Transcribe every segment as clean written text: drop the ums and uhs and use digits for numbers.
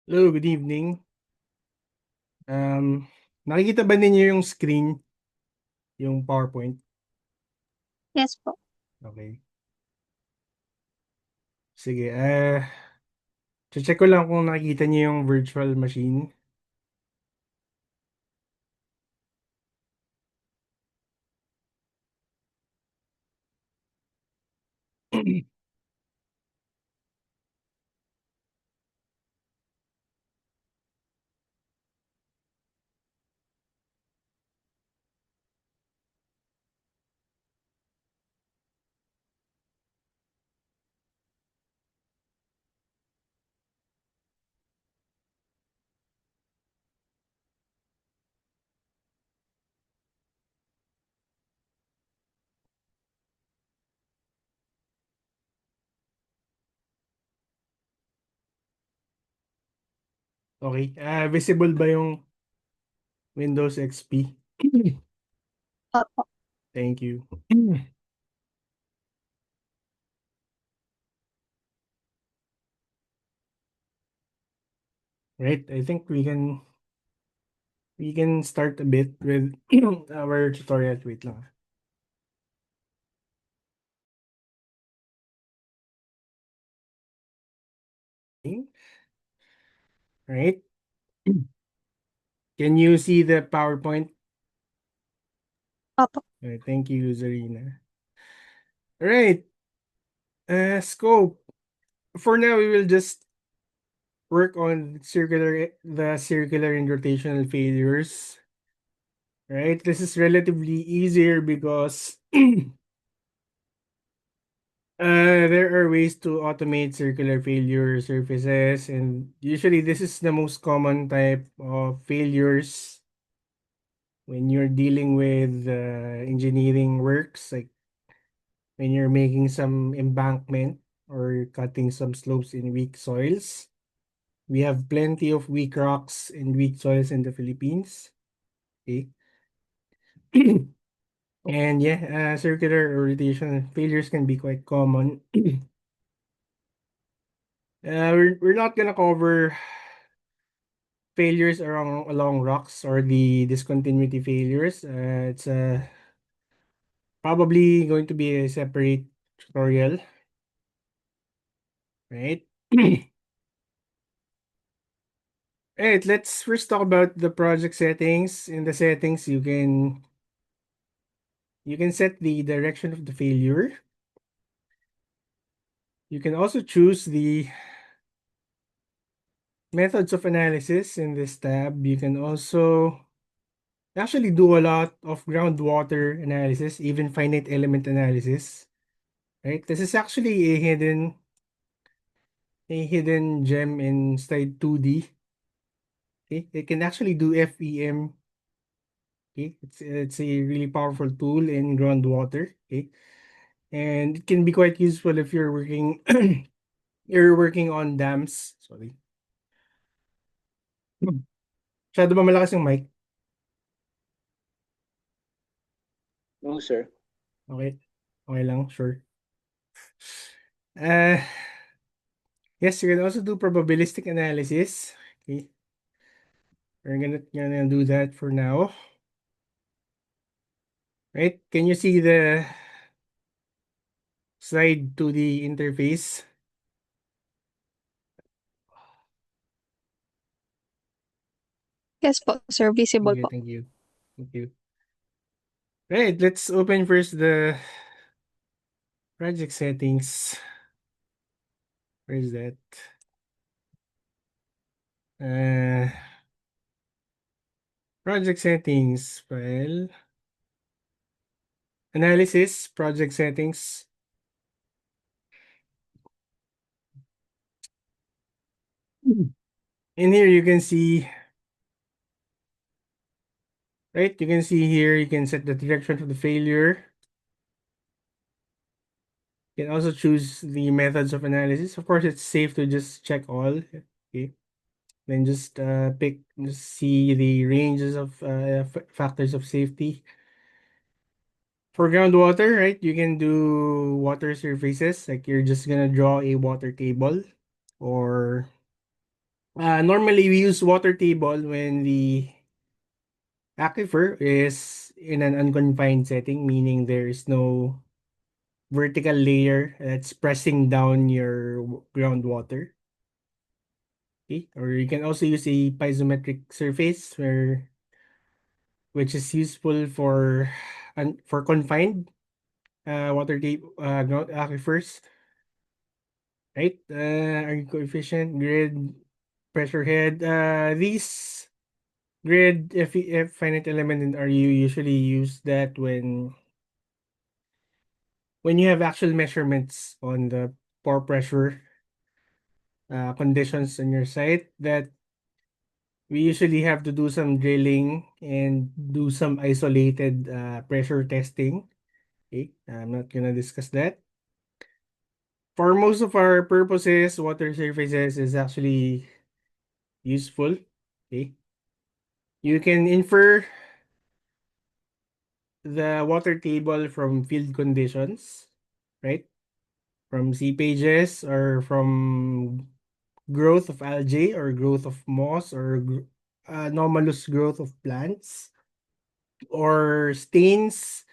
Hello, good evening. Um, Nakikita ba ninyo yung screen, yung PowerPoint? Yes po. Okay. Sige, check ko lang kung nakikita niyo yung virtual machine. Okay, visible ba yung Windows XP? Opo. Thank you. Right, I think we can start a bit with our tutorial. Wait lang. Right? Can you see the PowerPoint? Opo. Thank you, Zarina. All right, scope. For now, we will just work on the circular and rotational failures. Right? This is relatively easier because there are ways to automate circular failure surfaces, and usually this is the most common type of failures when you're dealing with engineering works, like when you're making some embankment or cutting some slopes in weak soils. We have plenty of weak rocks and weak soils in the Philippines. Okay. And yeah, circular or rotation failures can be quite common. We're not gonna cover failures along rocks or the discontinuity failures. It's probably going to be a separate tutorial, right? Alright, let's first talk about the project settings. In the settings, you can set the direction of the failure. You can also choose the methods of analysis in this tab. You can also actually do a lot of groundwater analysis, even finite element analysis. Right? This is actually a hidden gem inside 2D. Okay, it can actually do FEM. Okay, it's a really powerful tool in groundwater. Okay, and it can be quite useful if you're working you're working on dams. Sorry. Masyado ba malakas yung mic? No, sir. Okay. Okay lang, sure. Uh, yes, you can also do probabilistic analysis. Okay, we're gonna do that for now. Right? Can you see the slide to the interface? Yes po, sir. Visible Okay, po. thank you. Thank you. Right, let's open first the project settings. Where is that? Uh, Project settings file. Analysis, project settings. In here, you can see, right? You can see here, you can set the direction of the failure. You can also choose the methods of analysis. Of course, it's safe to just check all. Okay. Then just just see the ranges of factors of safety. For groundwater, right, you can do water surfaces, like you're just gonna draw a water table or Normally we use water table when the aquifer is in an unconfined setting, meaning there is no vertical layer that's pressing down your groundwater. Okay? Or you can also use a piezometric surface which is useful for confined water table ground aquifers. Right? Iron coefficient, grid, pressure head. These grid if finite element in RU usually use that when you have actual measurements on the pore pressure conditions on your site that we usually have to do some drilling and do some isolated pressure testing. Okay, I'm not gonna discuss that. For most of our purposes, water surfaces is actually useful. Okay, you can infer the water table from field conditions, right? From seepages or from growth of algae or growth of moss or anomalous growth of plants or stains,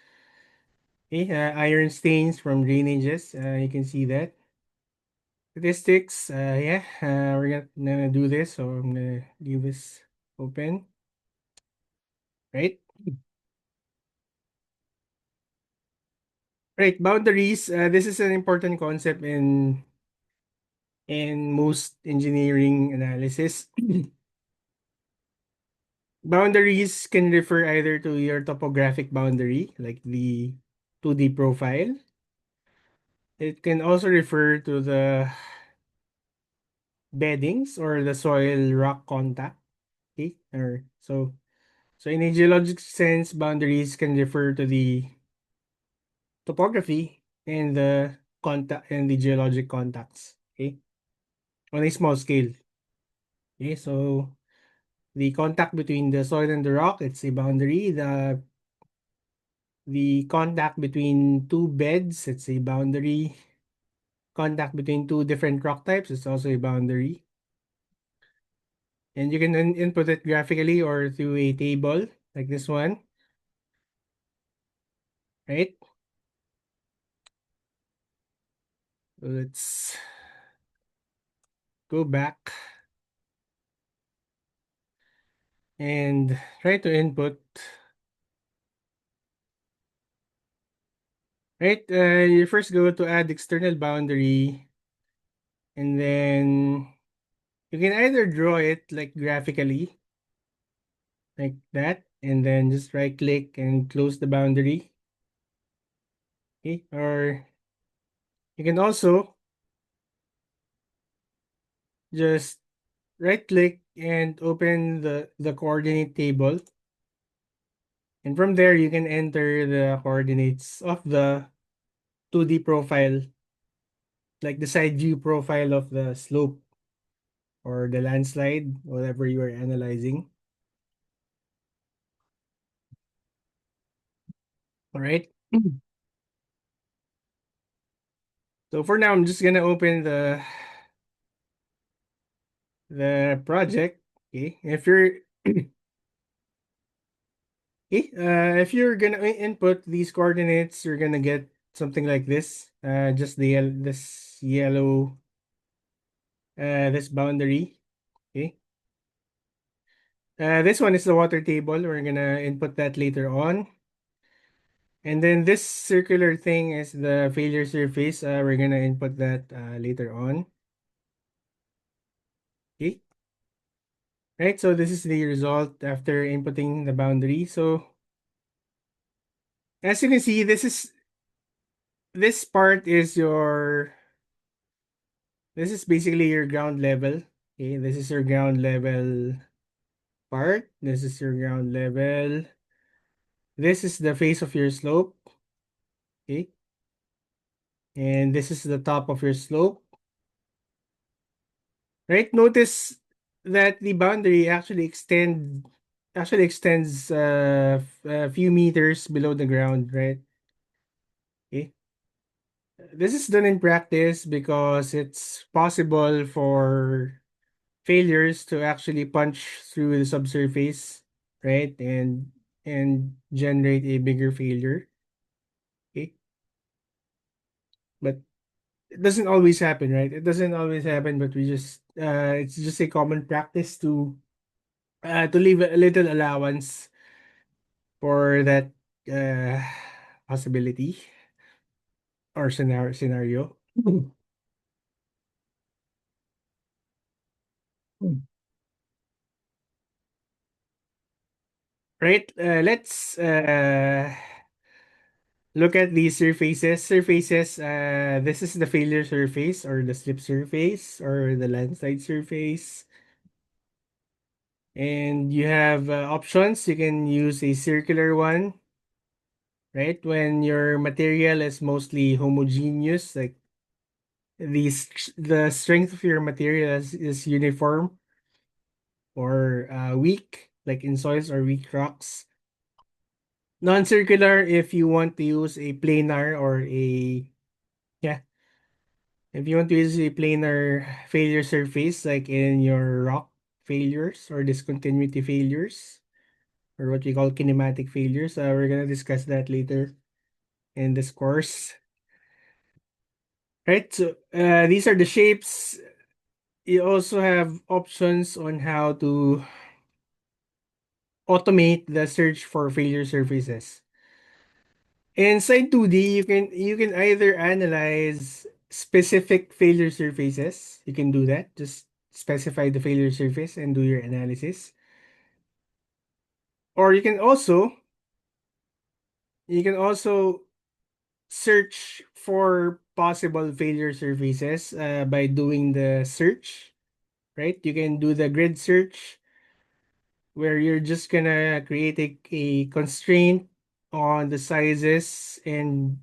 okay, iron stains from drainages. You can see that. Statistics, yeah, we're gonna do this, so I'm gonna leave this open, right? Right, boundaries. This is an important concept in most engineering analysis. Boundaries can refer either to your topographic boundary, like the 2D profile. It can also refer to the beddings or the soil rock contact. Okay? So in a geologic sense, boundaries can refer to the topography and the contact and the geologic contacts. Okay? On a small scale. Okay, so the contact between the soil and the rock, it's a boundary. The contact between two beds, it's a boundary. Contact between two different rock types is also a boundary. And you can input it graphically or through a table like this one, right? So let's go back and try to input, right? You first go to add external boundary, and then you can either draw it like graphically, like that, and then just right click and close the boundary. Okay, or you can also just right click and open the coordinate table. And from there, you can enter the coordinates of the 2D profile, like the side view profile of the slope or the landslide, whatever you are analyzing. All right. So for now, I'm just gonna open the project. Okay. If you're gonna input these coordinates, you're gonna get something like this. Just this yellow this boundary. Okay. This one is the water table. We're gonna input that later on. And then this circular thing is the failure surface. We're gonna input that later on. Okay. Right, so this is the result after inputting the boundary. So as you can see, this part is this is basically your ground level. Okay, this is your ground level part. This is your ground level. This is the face of your slope. Okay. And this is the top of your slope. Right? Notice that the boundary actually extends a few meters below the ground, right? Okay. This is done in practice because it's possible for failures to actually punch through the subsurface, right? And generate a bigger failure. Okay. But it doesn't always happen, right? It doesn't always happen, but we just it's just a common practice to leave a little allowance for that uh possibility or scenario. Right? Let's look at these surfaces. This is the failure surface or the slip surface or the landslide surface. And you have options. You can use a circular one, right? When your material is mostly homogeneous, like the strength of your material is uniform or weak, like in soils or weak rocks. Non-circular if you want to use a planar or a yeah, if you want to use a planar failure surface like in your rock failures or discontinuity failures or what we call kinematic failures. We're gonna discuss that later in this course. Right, so these are the shapes. You also have options on how to automate the search for failure surfaces. Inside 2D, you can either analyze specific failure surfaces. You can do that. Just specify the failure surface and do your analysis. Or you can also search for possible failure surfaces by doing the search, right? You can do the grid search where you're just gonna create a constraint on the sizes and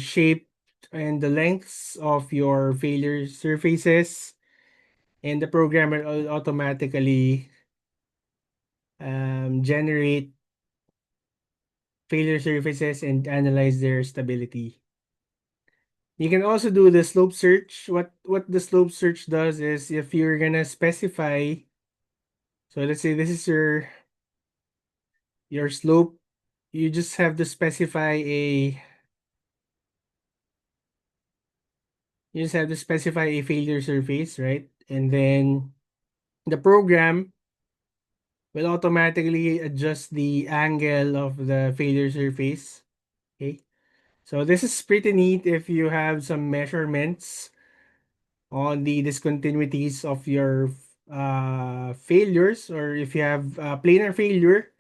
shape and the lengths of your failure surfaces, and the program will automatically generate failure surfaces and analyze their stability. You can also do the slope search. What the slope search does is if you're gonna specify, so let's say this is your slope, you just have to specify a failure surface, right? And then the program will automatically adjust the angle of the failure surface. Okay. So this is pretty neat if you have some measurements on the discontinuities of your failures, or if you have planar failure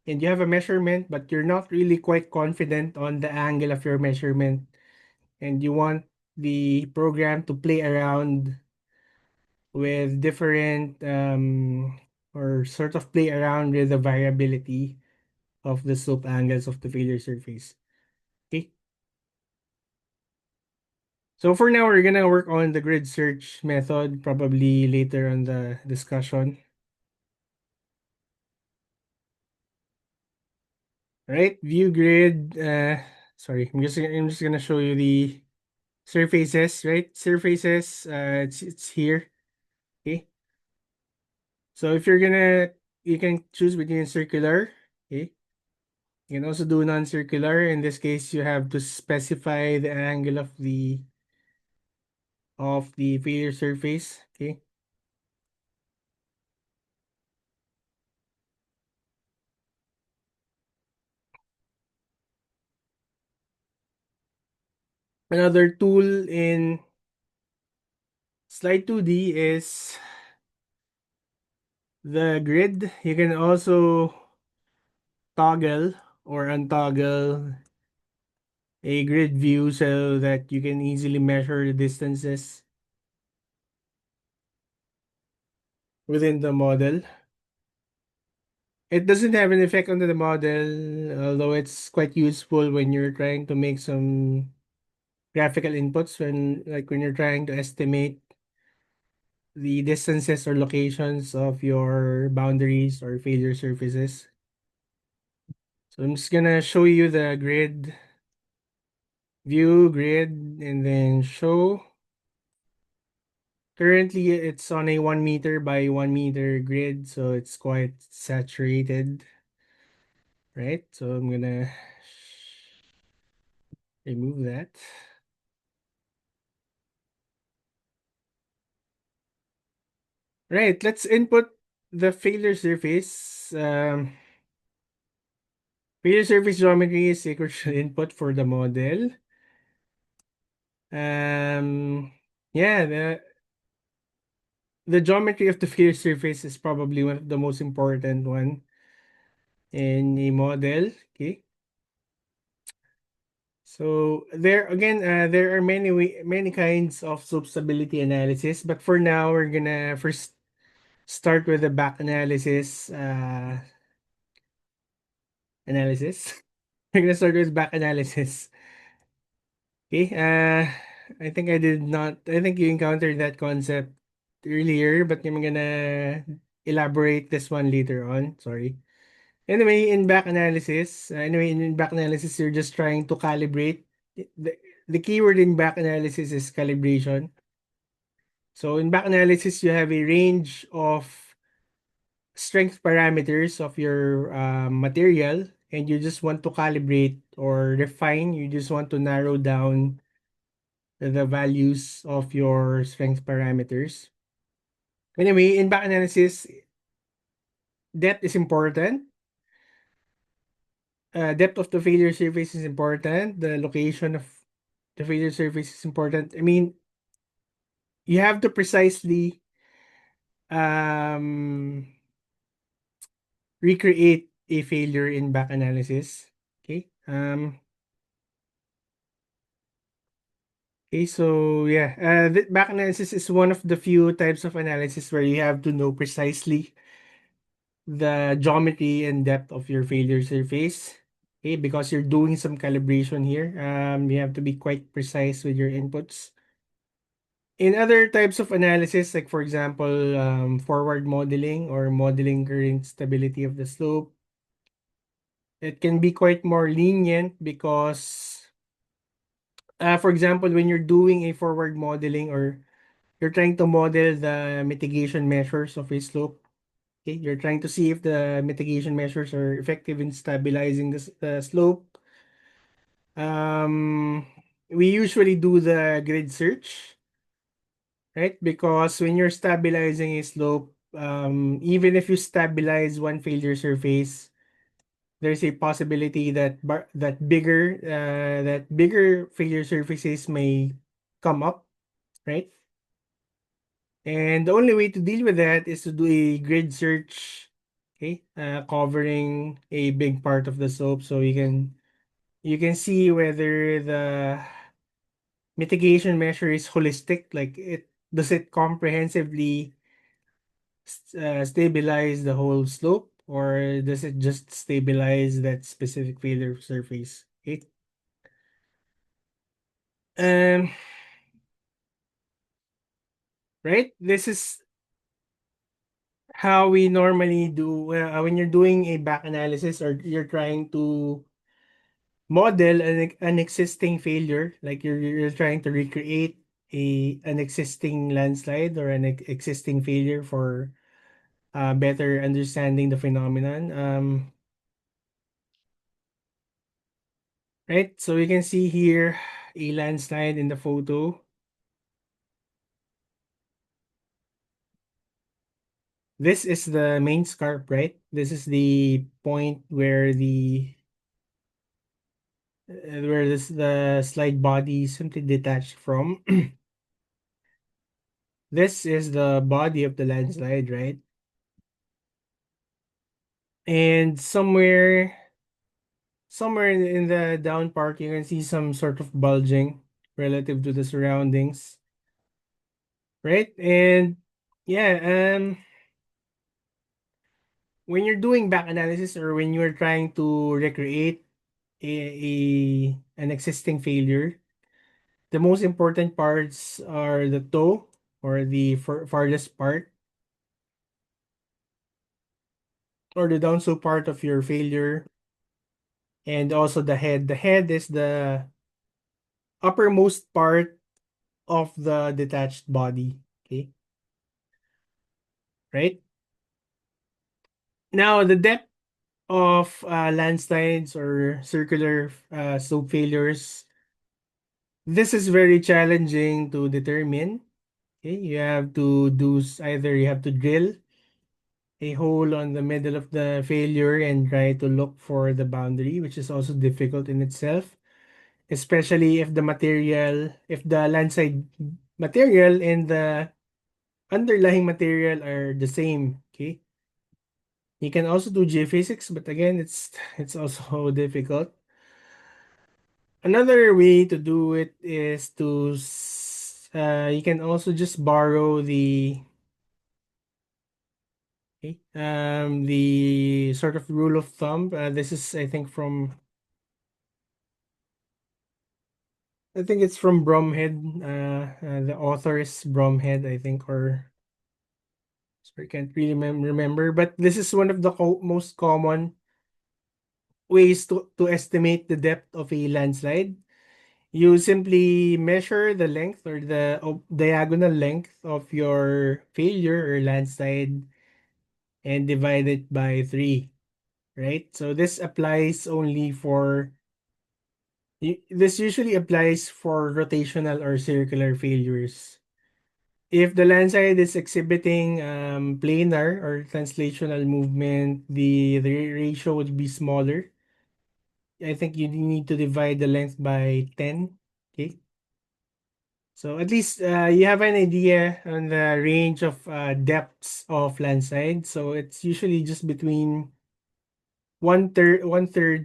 and you have a measurement but you're not really quite confident on the angle of your measurement and you want the program to play around with different or sort of play around with the variability of the slope angles of the failure surface. Okay. So for now, we're gonna work on the grid search method probably later on the discussion. Right, view grid. Sorry, I'm just gonna show you the surfaces. Right, surfaces. It's here. Okay. So if you can choose between circular. Okay. You can also do non-circular. In this case, you have to specify the angle of the failure surface. Okay. Another tool in Slide 2D is the grid. You can also toggle or untoggle a grid view so that you can easily measure the distances within the model. It doesn't have an effect on the model, although it's quite useful when you're trying to make some graphical inputs when you're trying to estimate the distances or locations of your boundaries or failure surfaces. So I'm just gonna show you the grid view grid and then show. Currently, it's on a 1 meter by 1 meter grid, so it's quite saturated, right? So I'm gonna remove that. Right, let's input the failure surface. Failure surface geometry is a crucial input for the model. Yeah, the geometry of the failure surface is probably one of the most important one in a model. Okay. So there are many kinds of slope stability analysis, but for now we're gonna first start with the back analysis. We're gonna start with back analysis. Okay. I think I did not. I think you encountered that concept earlier, but I'm gonna elaborate this one later on. Sorry. Anyway, in back analysis, you're just trying to calibrate. The, the keyword in back analysis is calibration. So in back analysis, you have a range of strength parameters of your material, and you just want to calibrate or refine. You just want to narrow down the values of your strength parameters. Anyway, in back analysis, depth is important. Depth of the failure surface is important. The location of the failure surface is important. I mean, you have to precisely um, recreate a failure in back analysis. Okay. Okay. So yeah, the back analysis is one of the few types of analysis where you have to know precisely the geometry and depth of your failure surface. Okay, because you're doing some calibration here. You have to be quite precise with your inputs. In other types of analysis, like for example, forward modeling or modeling current stability of the slope, it can be quite more lenient because, for example, when you're doing a forward modeling or you're trying to model the mitigation measures of a slope, okay, you're trying to see if the mitigation measures are effective in stabilizing the slope. We usually do the grid search, right? Because when you're stabilizing a slope, even if you stabilize one failure surface, there's a possibility that bigger failure surfaces may come up, right? And the only way to deal with that is to do a grid search, okay, covering a big part of the slope, so you can see whether the mitigation measure is holistic, like it comprehensively stabilize the whole slope, or does it just stabilize that specific failure surface? Okay. Um, right. This is how we normally do when you're doing a back analysis or you're trying to model an existing failure, like you're trying to recreate an existing landslide or an existing failure for better understanding the phenomenon. Right, so we can see here a landslide in the photo. This is the main scarp, right? This is the point where the slide body simply detached from. This is the body of the landslide, right? And somewhere in the down part, you can see some sort of bulging relative to the surroundings, right? And yeah, when you're doing back analysis or when you're trying to recreate an existing failure, the most important parts are the toe or the farthest part or the downslope part of your failure, and also the head. The head is the uppermost part of the detached body. Okay. Right? Now, the depth of landslides or circular slope failures, this is very challenging to determine. Okay, you have to either you have to drill a hole on the middle of the failure and try to look for the boundary, which is also difficult in itself, especially if the landslide material and the underlying material are the same. Okay, you can also do geophysics, but again, it's also difficult. Another way to do it is you can also just borrow the sort of rule of thumb. This is, I think it's from Bromhead. The author is Bromhead, I think, or sorry, can't really remember. But this is one of the most common ways to estimate the depth of a landslide. You simply measure the length or the diagonal length of your failure or landslide and divide it by 3, right? So this usually applies for rotational or circular failures. If the landslide is exhibiting planar or translational movement, the ratio would be smaller. I think you need to divide the length by 10. Okay. So at least you have an idea on the range of depths of landslide. So it's usually just between one third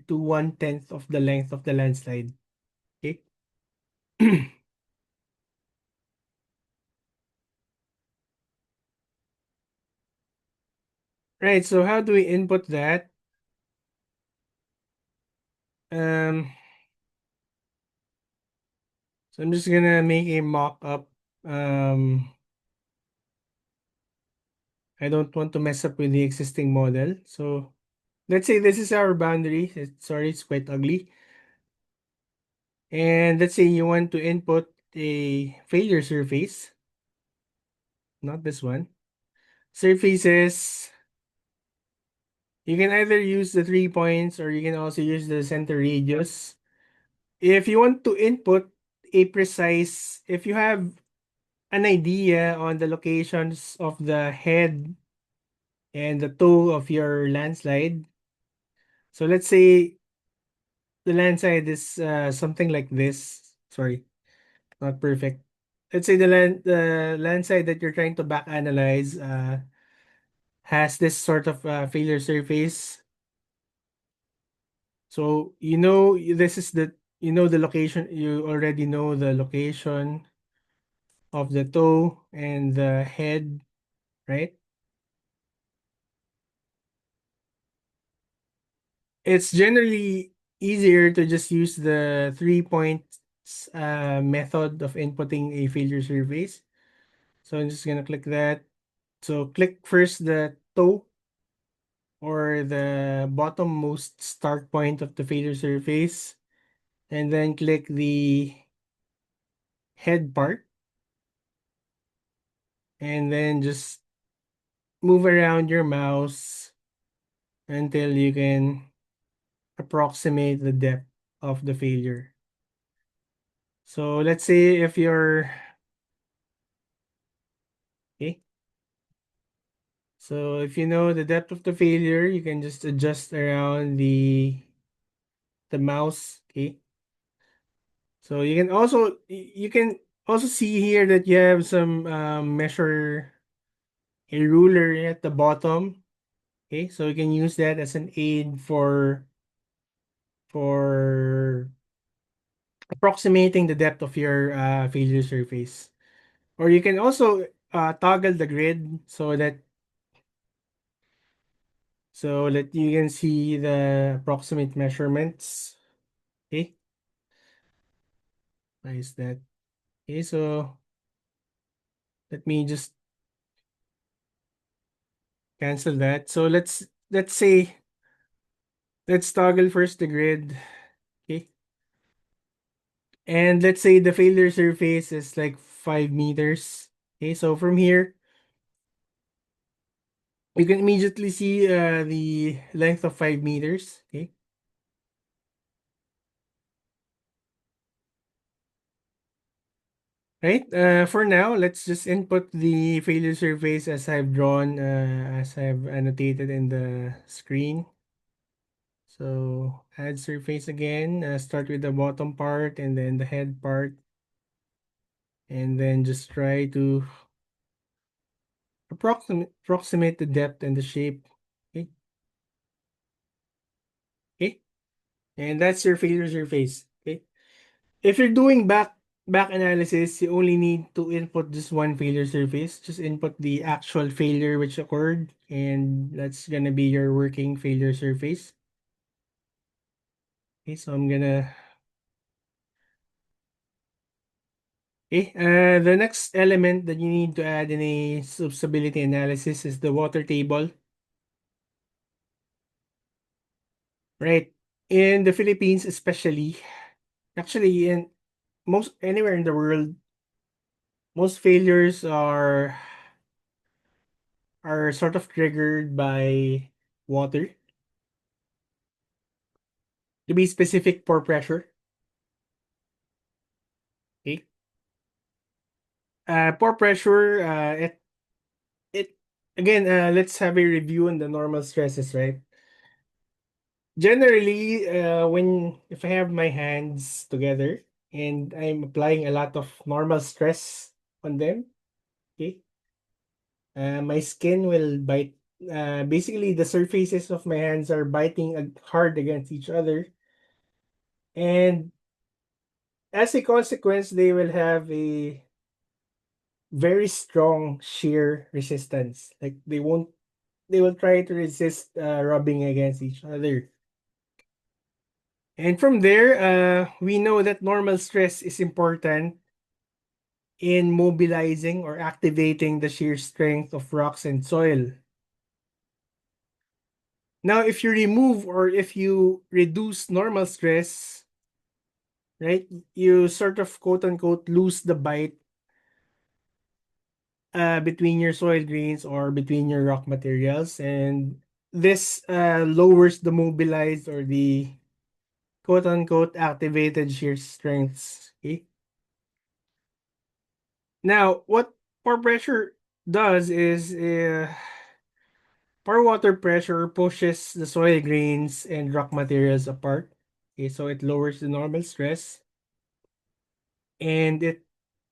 to 1/10 of the length of the landslide. Okay. Right. So how do we input that? Um, so I'm just gonna make a mock-up. Um, I don't want to mess up with the existing model. So let's say this is our boundary. Sorry, it's quite ugly. And let's say you want to input a failure surface. Not this one. Surfaces, you can either use the 3 points or you can also use the center radius. If you want to input if you have an idea on the locations of the head and the toe of your landslide. So let's say the landslide is something like this. Sorry, not perfect. Let's say the landslide that you're trying to back analyze has this sort of failure surface. So the location. You already know the location of the toe and the head, right? It's generally easier to just use the 3 points method of inputting a failure surface. So I'm just gonna click that. So click first the toe or the bottommost start point of the failure surface, and then click the head part, and then just move around your mouse until you can approximate the depth of the failure. So let's say if you're okay. So if you know the depth of the failure, you can just adjust around the mouse. Okay. So you can also see here that you have some measure a ruler at the bottom. Okay, so you can use that as an aid for approximating the depth of your failure surface. Or you can also toggle the grid so that you can see the approximate measurements. Okay, nice that. Okay, so let me just cancel that. So let's toggle first the grid. Okay, and let's say the failure surface is like 5 meters. Okay, so from here, you can immediately see the length of 5 meters. Okay. Right. For now, let's just input the failure surface as I've drawn, as I've annotated in the screen. So add surface again. Start with the bottom part and then the head part, and then just try to approximate the depth and the shape. Okay. Okay. And that's your failure surface. Okay. If you're doing back analysis, you only need to input just one failure surface. Just input the actual failure which occurred, and that's gonna be your working failure surface. Okay, so I'm gonna. Okay, the next element that you need to add in a substability analysis is the water table. Right. In the Philippines, especially, actually in most anywhere in the world, most failures are sort of triggered by water. To be specific, pore pressure. Okay. Pore pressure, it again, let's have a review on the normal stresses, right? Generally, when if I have my hands together and I'm applying a lot of normal stress on them, okay, my skin will bite. Basically, the surfaces of my hands are biting hard against each other, and as a consequence, they will have a very strong shear resistance. Like they will try to resist rubbing against each other. And from there, we know that normal stress is important in mobilizing or activating the shear strength of rocks and soil. Now, if you remove or if you reduce normal stress, right, you sort of quote unquote lose the bite between your soil grains or between your rock materials, and this lowers the mobilized or the quote unquote activated shear strengths. Okay. Now, what pore pressure does is pore water pressure pushes the soil grains and rock materials apart. Okay, so it lowers the normal stress, and it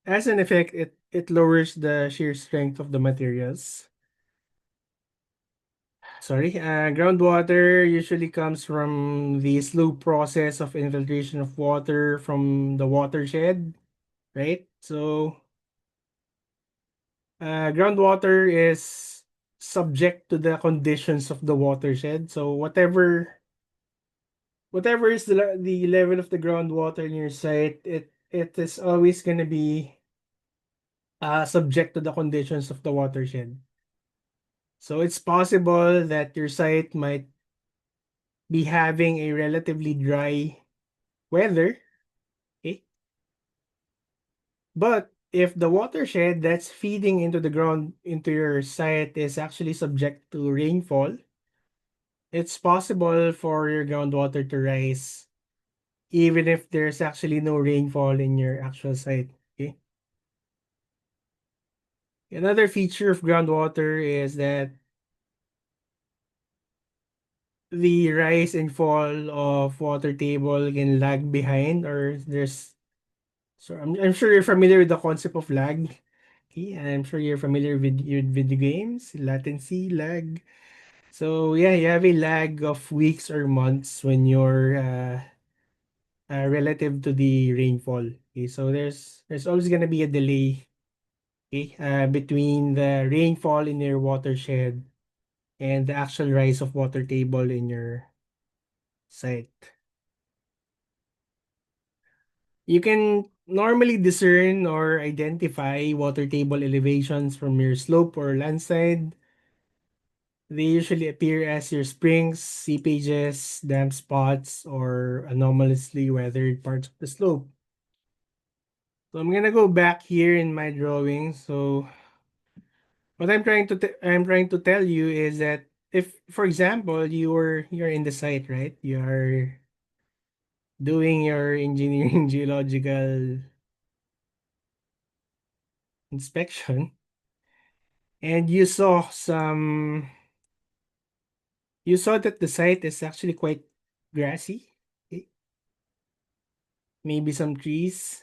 as an effect it lowers the shear strength of the materials. Sorry, groundwater usually comes from the slow process of infiltration of water from the watershed, right? So, groundwater is subject to the conditions of the watershed. So, whatever is the level of the groundwater in your site, it is always gonna be subject to the conditions of the watershed. So, it's possible that your site might be having a relatively dry weather. Okay. But if the watershed that's feeding into the ground into your site is actually subject to rainfall, it's possible for your groundwater to rise even if there's actually no rainfall in your actual site. Okay. Another feature of groundwater is that the rise and fall of water table can lag behind, or there's so I'm sure you're familiar with the concept of lag. Okay, I'm sure you're familiar with video games, latency, lag. So yeah, you have a lag of weeks or months when you're relative to the rainfall. Okay, so there's always gonna be a delay, okay, between the rainfall in your watershed and the actual rise of water table in your site. You can normally discern or identify water table elevations from your slope or landside. They usually appear as your springs, seepages, damp spots, or anomalously weathered parts of the slope. So I'm gonna go back here in my drawing. So what I'm trying to tell you is that if, for example, you're in the site, right? You are doing your engineering geological inspection, and you saw that the site is actually quite grassy, okay? Maybe some trees,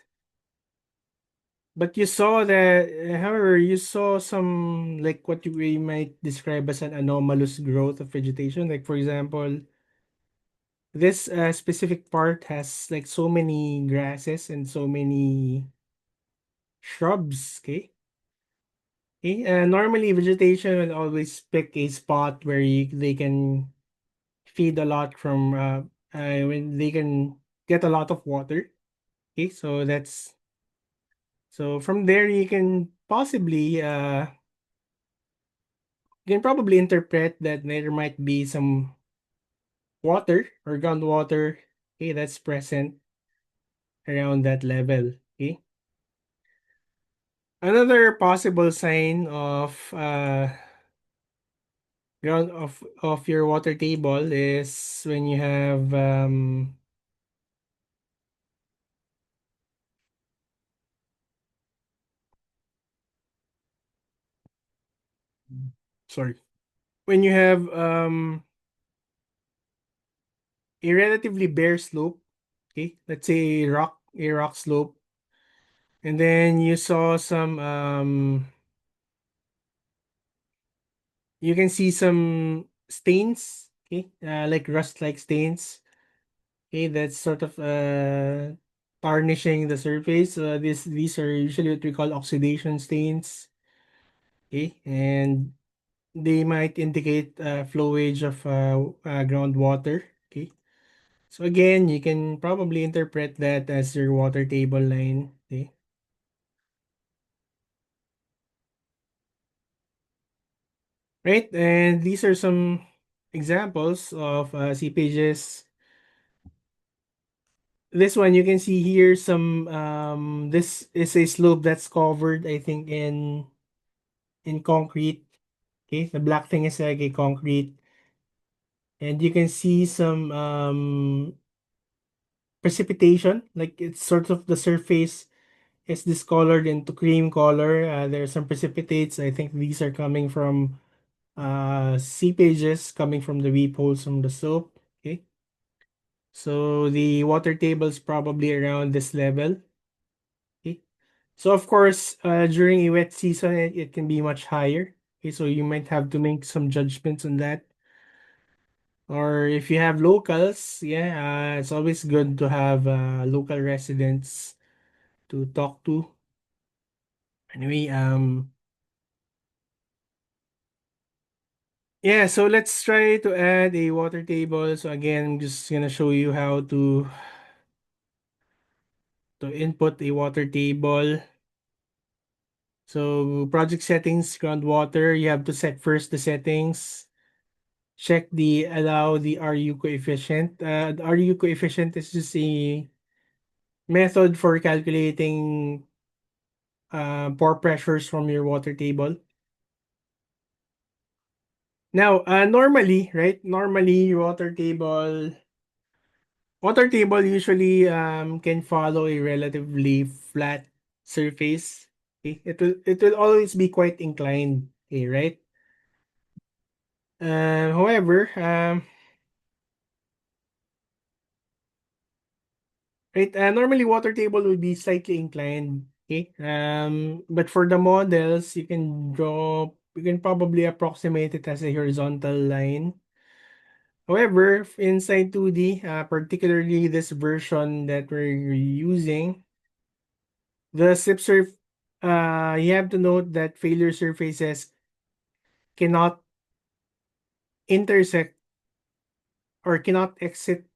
but you saw that, however, you saw some, like, what we might describe as an anomalous growth of vegetation. Like, for example, this specific part has like so many grasses and so many shrubs. Okay. Normally, vegetation will always pick a spot where they can feed a lot from when they can get a lot of water. Okay, so from there you can probably interpret that there might be some water or groundwater, okay, that's present around that level. Okay. Another possible sign of your water table is when you have sorry, when you have a relatively bare slope, okay, let's say a rock slope, and then you saw some you can see some stains, okay, like rust-like stains. Okay, that's sort of tarnishing the surface. These are usually what we call oxidation stains. Okay, and they might indicate flowage of groundwater. Okay, so again, you can probably interpret that as your water table line. Okay, right, and these are some examples of seepages. This one you can see here some this is a slope that's covered, I think, in concrete. Okay, the black thing is like a concrete, and you can see some precipitation, like it's sort of the surface is discolored into cream color. There are some precipitates. I think these are coming from seepages coming from the weep holes from the slope. Okay, so the water table is probably around this level. Okay, so of course, during a wet season, it can be much higher. Okay, so you might have to make some judgments on that. Or if you have locals, yeah, it's always good to have local residents to talk to. Anyway, yeah, so let's try to add a water table. So again, I'm just gonna show you how to input a water table. So project settings, groundwater, you have to set first the settings. Check the allow the RU coefficient. The RU coefficient is just a method for calculating pore pressures from your water table. Now, normally, right? Normally, water table usually can follow a relatively flat surface. Okay? It will always be quite inclined. Okay, right? However, right, normally water table will be slightly inclined. Okay. But for the models, you can probably approximate it as a horizontal line. However, inside 2D, particularly this version that we're using, the slip surf, you have to note that failure surfaces cannot intersect or cannot exit.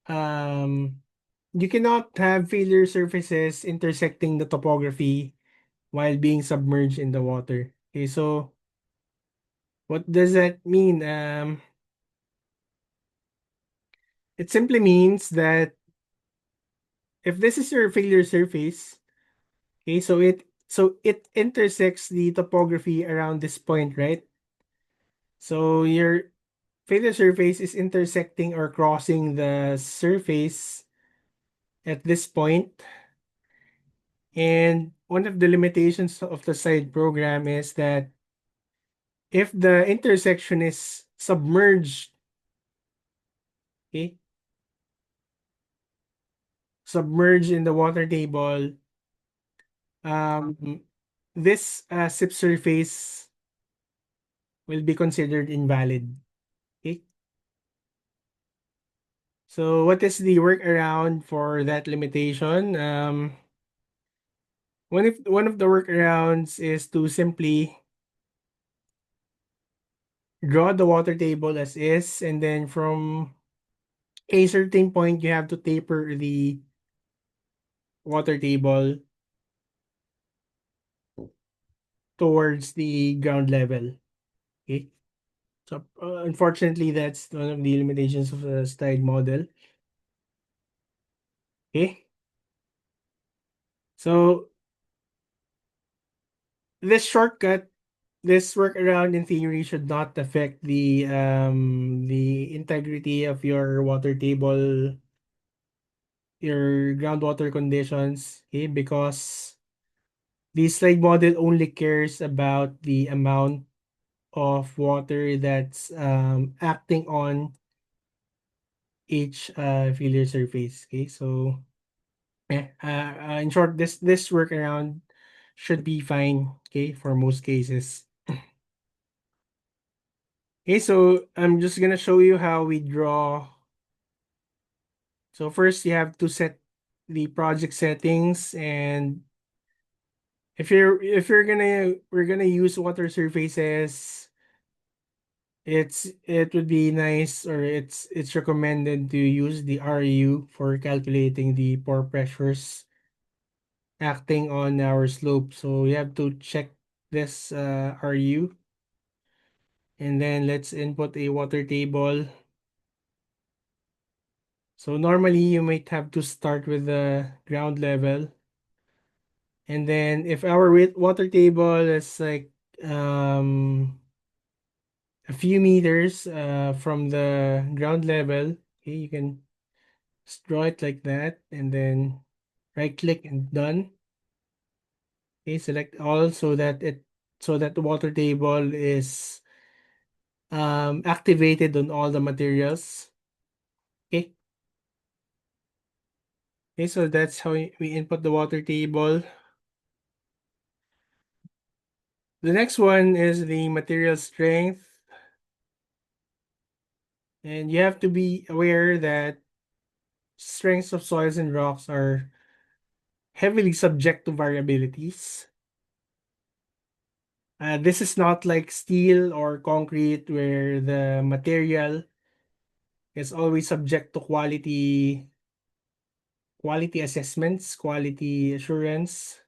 Um, you cannot have failure surfaces intersecting the topography while being submerged in the water. Okay, so what does that mean? It simply means that if this is your failure surface, okay, so it intersects the topography around this point, right? So your failure surface is intersecting or crossing the surface at this point. And one of the limitations of the side program is that if the intersection is submerged, okay, submerged in the water table, this SIP surface will be considered invalid. Okay. So what is the workaround for that limitation? One of the workarounds is to simply draw the water table as is, and then from a certain point you have to taper the water table towards the ground level. Okay. So unfortunately, that's one of the limitations of the STIDE model. Okay. So this shortcut, this workaround in theory should not affect the integrity of your water table, your groundwater conditions, okay? Because the slide model only cares about the amount of water that's acting on each failure surface. Okay, so yeah, in short, this workaround should be fine. Okay, for most cases. Okay, so I'm just gonna show you how we draw. So first, you have to set the project settings, and if you're gonna we're gonna use water surfaces, it would be nice, or it's recommended to use the RU for calculating the pore pressures acting on our slope. So you have to check this RU, and then let's input a water table. So normally you might have to start with the ground level, and then if our water table is like a few meters from the ground level, okay, you can just draw it like that, and then right click and done. Okay, select all so that the water table is activated on all the materials. Okay. Okay, so that's how we input the water table. The next one is the material strength. And you have to be aware that strengths of soils and rocks are heavily subject to variabilities. This is not like steel or concrete where the material is always subject to quality assessments, quality assurance.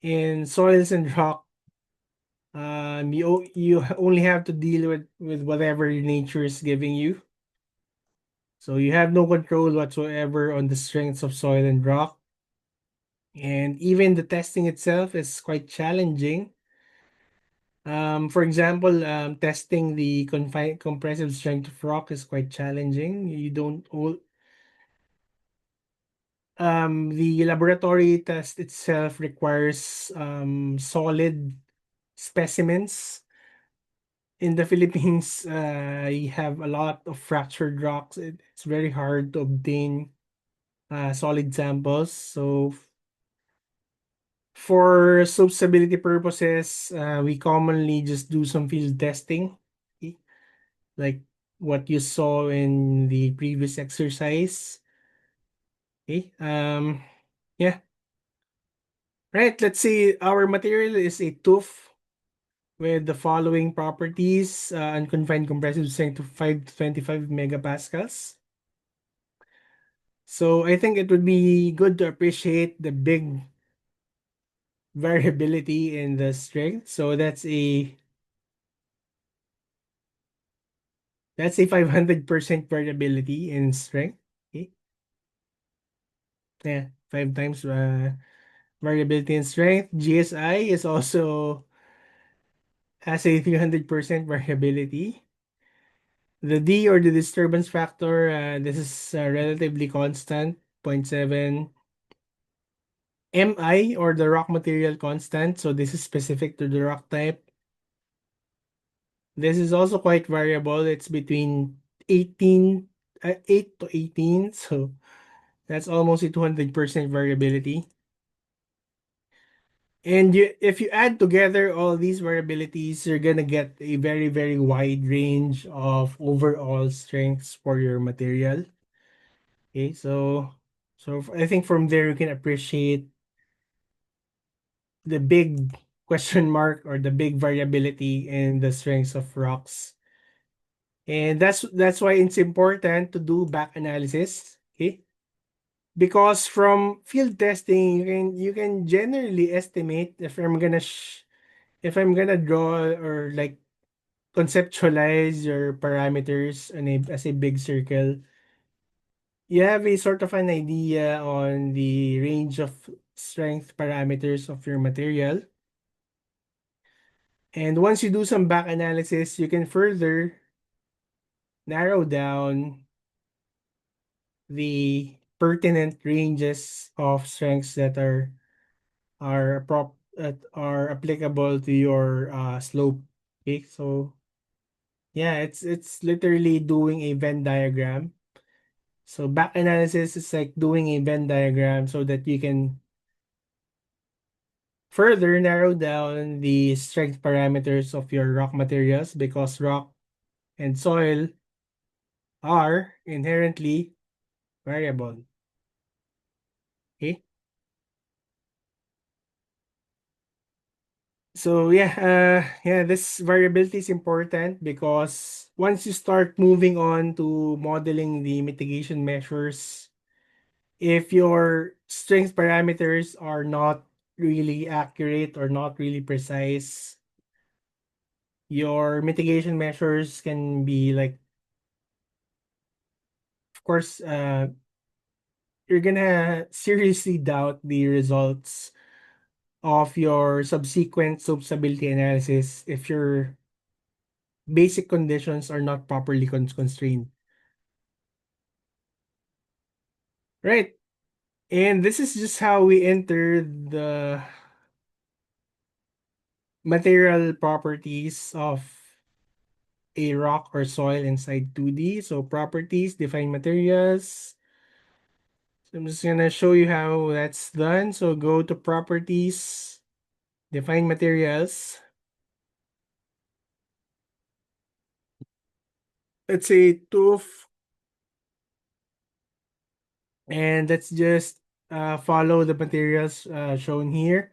In soils and rock, you only have to deal with whatever nature is giving you. So you have no control whatsoever on the strengths of soil and rock. And even the testing itself is quite challenging. For example, testing the compressive strength of rock is quite challenging. You don't the laboratory test itself requires solid specimens. In the Philippines, you have a lot of fractured rocks. It's very hard to obtain solid samples. So for slope stability purposes, we commonly just do some field testing, okay? Like what you saw in the previous exercise. Okay. Yeah. Right. Let's say our material is a tooth with the following properties: unconfined compressive strength of 5 to 25 megapascals. So I think it would be good to appreciate the big variability in the strength. So that's a 500% variability in strength. Okay. Yeah, 5 times variability in strength. GSI is also has a 300% variability. The D, or the disturbance factor, this is relatively constant, 0.7. Mi, or the rock material constant, so this is specific to the rock type. This is also quite variable. It's between 8 to 18, so that's almost a 200% variability. And if you add together all these variabilities, you're gonna get a very, very wide range of overall strengths for your material. Okay, so I think from there you can appreciate the big question mark, or the big variability in the strengths of rocks. And that's why it's important to do back analysis. Okay, because from field testing you can generally estimate if I'm gonna draw, or like conceptualize your parameters as a big circle. You have a sort of an idea on the range of strength parameters of your material. And once you do some back analysis, you can further narrow down the pertinent ranges of strengths that are applicable to your slope. Okay, so yeah, it's literally doing a Venn diagram. So back analysis is like doing a Venn diagram so that you can further narrow down the strength parameters of your rock materials, because rock and soil are inherently variable. Okay? So yeah, this variability is important because once you start moving on to modeling the mitigation measures, if your strength parameters are not really accurate or not really precise, your mitigation measures can be like, of course, you're gonna seriously doubt the results of your subsequent slope stability analysis if your basic conditions are not properly constrained. Right. And this is just how we enter the material properties of a rock or soil inside 2D. So properties, define materials. So I'm just gonna show you how that's done. So go to properties, define materials. Let's say tooth, and let's just follow the materials shown here.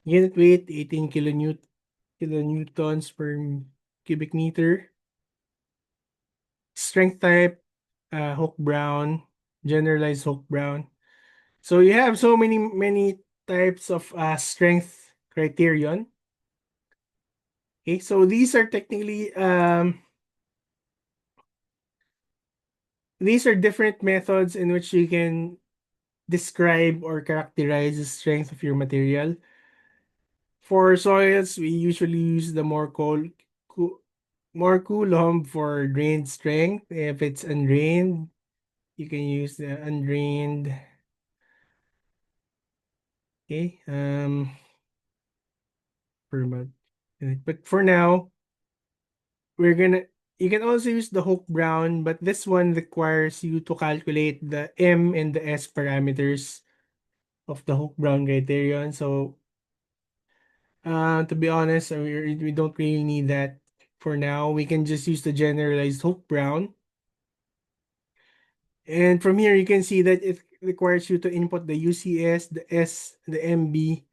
Unit weight 18 kilonewtons per cubic meter. Strength type Hook Brown, generalized Hook Brown. So you have so many types of strength criterion. Okay, so these are different methods in which you can describe or characterize the strength of your material. For soils, we usually use the more Coulomb for drained strength. If it's undrained, you can use the undrained. Okay, per month. But for now, we're gonna you can also use the Hook Brown, but this one requires you to calculate the M and the S parameters of the Hook Brown criterion. So to be honest, we don't really need that for now. We can just use the generalized Hook Brown. And from here, you can see that it requires you to input the UCS, the S, the MB,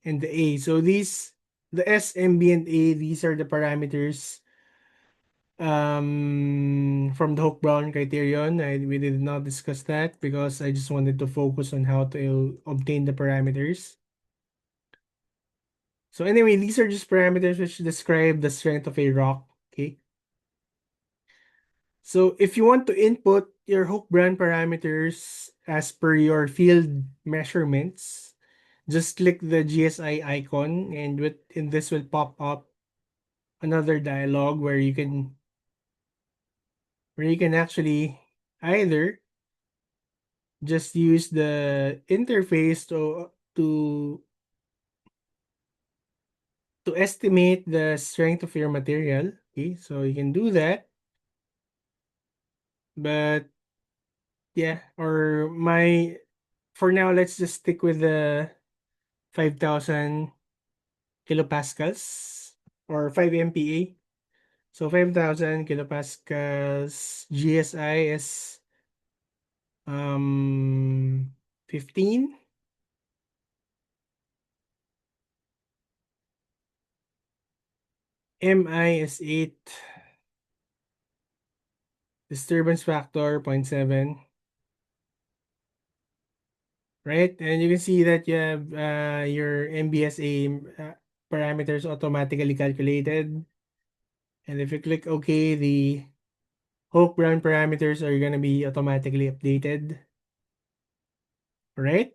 and the A. So the S, MB, and A, these are the parameters from the Hook Brown criterion. We did not discuss that because I just wanted to focus on how to obtain the parameters. So anyway, these are just parameters which describe the strength of a rock. Okay. So if you want to input your Hook Brown parameters as per your field measurements, just click the GSI icon, and this will pop up another dialog where you can actually either just use the interface to estimate the strength of your material. Okay, so you can do that. But yeah, for now, let's just stick with the 5,000 kilopascals or 5 MPa. So 5,000 kilopascals GSI is 15. MI is 8. Disturbance factor 0.7. Right? And you can see that you have your MBSA parameters automatically calculated. And if you click OK, the Hoke Brown parameters are going to be automatically updated. Right?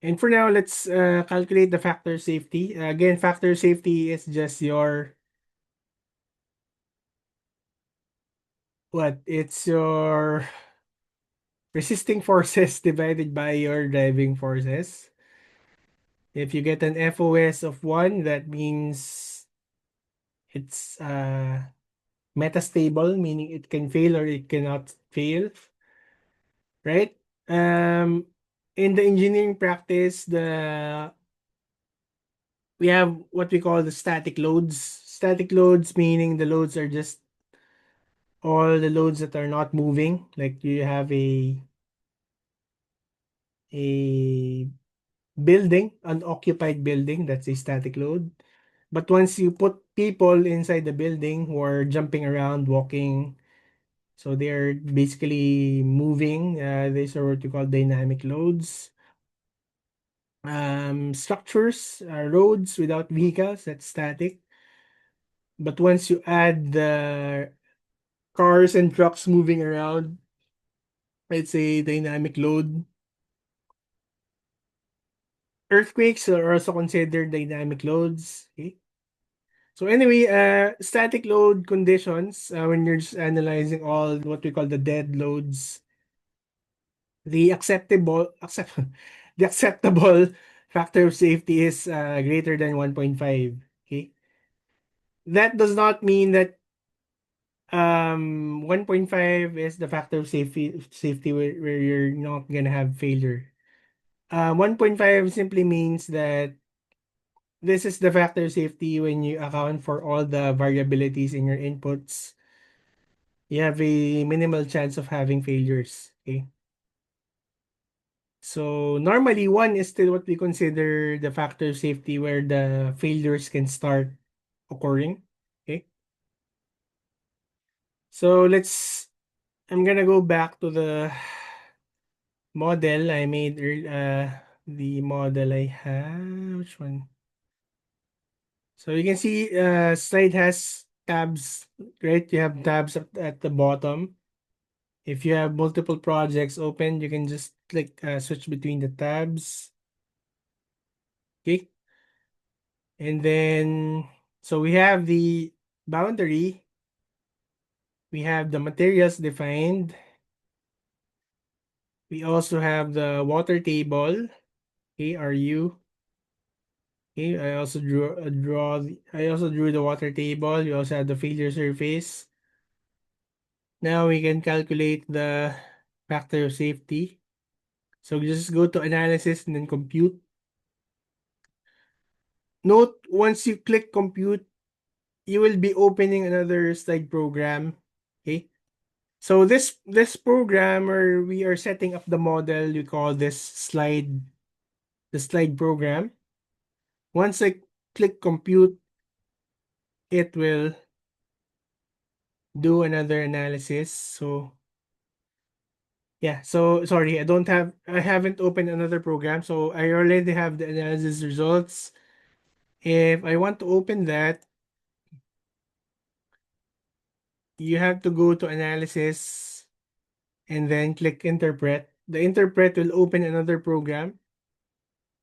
And for now, let's calculate the factor safety. Again, factor safety is just your it's your resisting forces divided by your driving forces. If you get an FOS of 1, that means it's metastable, meaning it can fail or it cannot fail, right? In the engineering practice, we have what we call the static loads. Static loads meaning the loads are just all the loads that are not moving. Like you have a building, an occupied building, that's a static load. But once you put people inside the building who are jumping around, walking, so they're basically moving, these are what you call dynamic loads. Structures, roads without vehicles, that's static. But once you add the cars and trucks moving around, it's a dynamic load. Earthquakes are also considered dynamic loads. Okay. So anyway, static load conditions, when you're just analyzing all what we call the dead loads, the the acceptable factor of safety is greater than 1.5. Okay. That does not mean that 1.5 is the factor of safety where you're not gonna have failure. 1.5 simply means that this is the factor of safety when you account for all the variabilities in your inputs. You have a minimal chance of having failures. Okay. So normally 1 is still what we consider the factor of safety where the failures can start occurring. Okay. So I'm gonna go back to the model I made the model I have. Which one? So you can see slide has tabs, right? You have tabs at the bottom. If you have multiple projects open, you can just click switch between the tabs. Okay. And then, so we have the boundary. We have the materials defined. We also have the water table. Okay, RU. Okay, I also drew the water table. You also have the failure surface. Now we can calculate the factor of safety. So just go to analysis and then compute. Note, once you click compute, you will be opening another slide program. Okay. So this program where we are setting up the model, we call this the slide program. Once I click compute, it will do another analysis. So yeah, so sorry, I haven't opened another program, so I already have the analysis results. If I want to open that, you have to go to analysis and then click interpret. The interpret will open another program.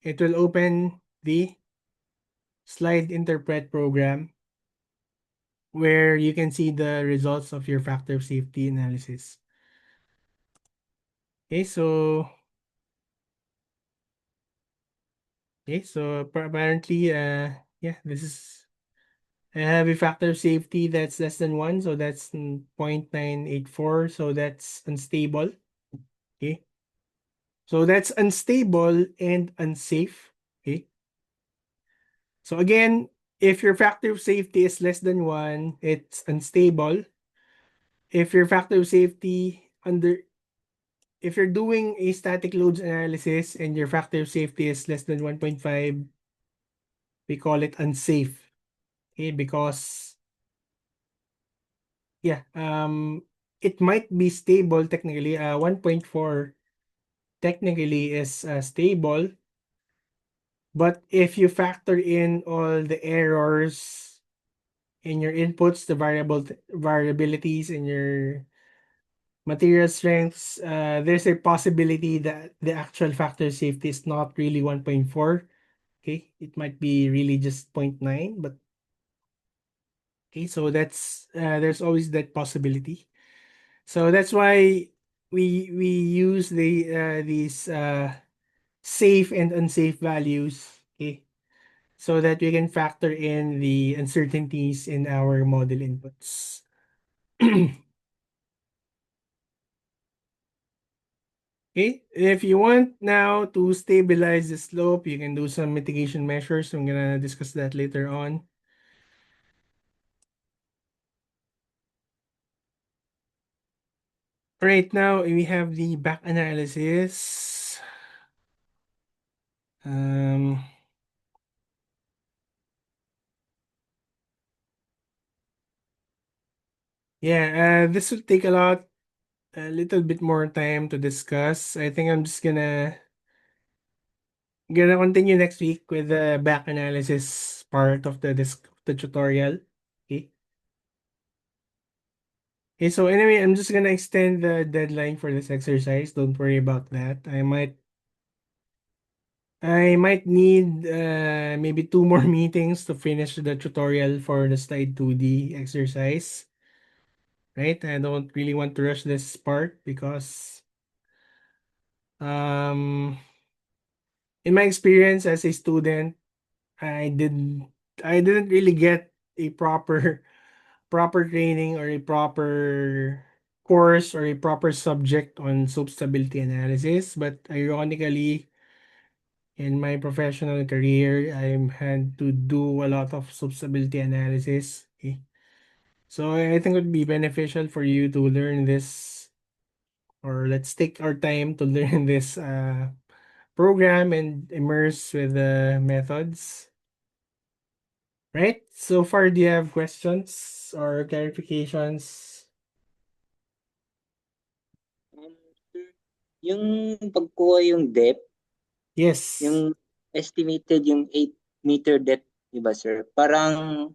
It will open the slide interpret program where you can see the results of your factor safety analysis. Okay, so apparently yeah, this is I have a factor of safety that's less than 1, so that's 0.984, so that's unstable. Okay. So that's unstable and unsafe. Okay. So again, if your factor of safety is less than 1, it's unstable. If your factor of safety if you're doing a static loads analysis and your factor of safety is less than 1.5, we call it unsafe. Okay, because yeah, it might be stable technically. 1.4 technically is stable, but if you factor in all the errors in your inputs, the variabilities in your material strengths, there's a possibility that the actual factor safety is not really 1.4. Okay, it might be really just 0.9, but okay, so that's there's always that possibility. So that's why we use these safe and unsafe values, okay, so that we can factor in the uncertainties in our model inputs. Okay, if you want now to stabilize the slope, you can do some mitigation measures. I'm gonna discuss that later on. Right now, we have the back analysis. Um, yeah, this will take a little bit more time to discuss. I think I'm just gonna continue next week with the back analysis part of the tutorial. Okay. Okay, so anyway, I'm just gonna extend the deadline for this exercise. Don't worry about that. I might need maybe 2 more meetings to finish the tutorial for the slide 2D exercise. Right? I don't really want to rush this part because um in my experience as a student, I did I didn't really get a proper proper training or a proper course or a proper subject on soap stability analysis. But ironically, in my professional career, I've had to do a lot of soap stability analysis. Okay. So I think it would be beneficial for you to learn this, or let's take our time to learn this program and immerse with the methods. Right? So far, do you have questions or clarifications? Sir, yung pagkuha yung depth, Yes. yung estimated yung 8 meter depth, di ba sir? Parang